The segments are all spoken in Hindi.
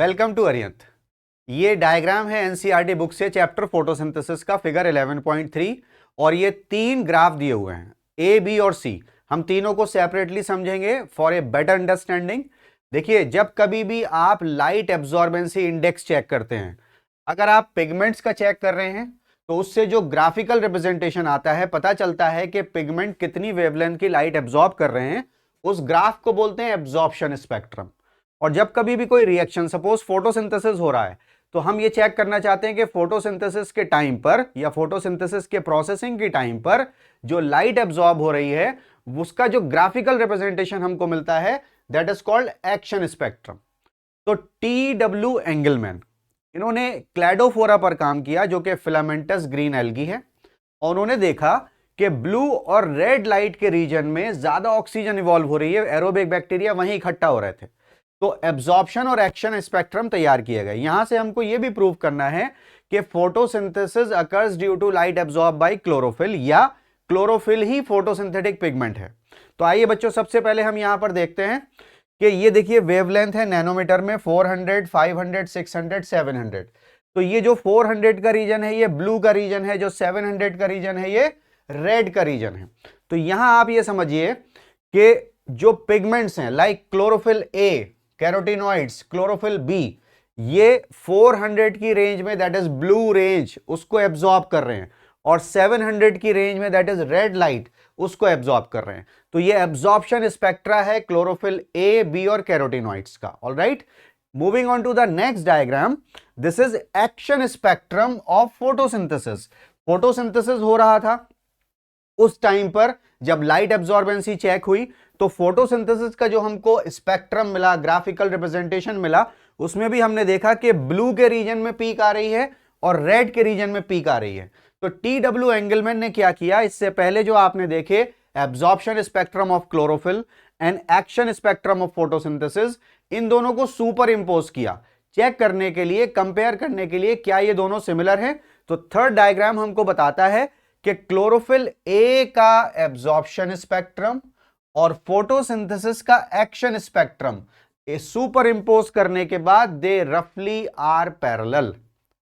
Welcome to अरियंत। ये डायग्राम है एनसीईआरटी बुक से चैप्टर फोटोसिंथेसिस का फिगर 11.3 और ये तीन ग्राफ दिए हुए हैं ए, बी और सी। हम तीनों को सेपरेटली समझेंगे फॉर ए बेटर अंडरस्टैंडिंग। देखिए, जब कभी भी आप लाइट एब्जॉर्बेंसी इंडेक्स चेक करते हैं, अगर आप पिगमेंट्स का चेक कर रहे हैं तो उससे जो ग्राफिकल रिप्रेजेंटेशन आता है, पता चलता है कि पिगमेंट कितनी वेवलेंथ की लाइट एब्जॉर्ब कर रहे हैं। उस ग्राफ को बोलते हैं एब्जॉर्प्शन स्पेक्ट्रम। और जब कभी भी कोई रिएक्शन, सपोज फोटोसिंथेसिस हो रहा है, तो हम ये चेक करना चाहते हैं कि फोटोसिंथेसिस के टाइम पर या फोटोसिंथेसिस के प्रोसेसिंग के टाइम पर जो लाइट एब्जॉर्ब हो रही है उसका जो ग्राफिकल रिप्रेजेंटेशन हमको मिलता है, that is called action spectrum. तो टी.डब्ल्यू. एंगलमैन, इन्होंने क्लैडोफोरा पर काम किया जो कि फिलामेंटस ग्रीन एल्गी है, और उन्होंने देखा कि ब्लू और रेड लाइट के रीजन में ज्यादा ऑक्सीजन इवॉल्व हो रही है, एरोबिक बैक्टीरिया वहीं इकट्ठा हो रहे थे। तो एब्जॉर्प्शन और एक्शन स्पेक्ट्रम तैयार किए गए। यहां से हमको यह भी प्रूव करना है कि photosynthesis occurs due to light absorb by chlorophyll, या क्लोरोफिल ही फोटोसिंथेटिक पिगमेंट है। तो आइए बच्चों, सबसे पहले हम यहां पर देखते हैं कि ये देखिए वेवलेंथ है नैनोमीटर में 400, 500, 600, 700। तो ये जो 400 का रीजन है ये ब्लू का रीजन है, जो 700 का रीजन है ये रेड का रीजन है। तो यहां आप ये समझिए कि जो पिगमेंट्स हैं like chlorophyll A, carotenoids, chlorophyll B, ये 400 की रेंज में, दैट इज ब्लू रेंज, उसको एब्जॉर्ब कर रहे हैं, और 700 की रेंज में, दैट इज रेड लाइट, उसको एब्जॉर्ब कर रहे हैं। तो ये एब्जॉर्प्शन स्पेक्ट्रा है क्लोरोफिल ए, बी और कैरोटीनॉइड्स का। Alright, moving on to the next diagram, this is action spectrum of photosynthesis. Photosynthesis हो रहा था उस टाइम पर जब लाइट एब्जॉर्बेंसी चेक हुई, तो फोटोसिंथेसिस का जो हमको स्पेक्ट्रम मिला, ग्राफिकल रिप्रेजेंटेशन मिला, उसमें भी हमने देखा कि ब्लू के रीजन में पीक आ रही है और रेड के रीजन में पीक आ रही है। तो टी.डब्ल्यू. एंगलमैन ने क्या किया, इससे पहले जो आपने देखे absorption spectrum of chlorophyll and action spectrum of photosynthesis, इन दोनों को सुपर इंपोज किया, चेक करने के लिए, कंपेयर करने के लिए क्या ये दोनों सिमिलर हैं। तो थर्ड डायग्राम हमको बताता है कि क्लोरोफिल ए का एब्जॉर्प्शन स्पेक्ट्रम और फोटोसिंथेसिस का एक्शन स्पेक्ट्रम सुपर इंपोज करने के बाद दे रफली are parallel,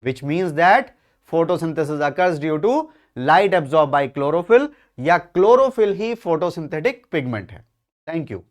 which means that photosynthesis occurs due to light absorbed by chlorophyll, या chlorophyll ही photosynthetic pigment है। Thank you.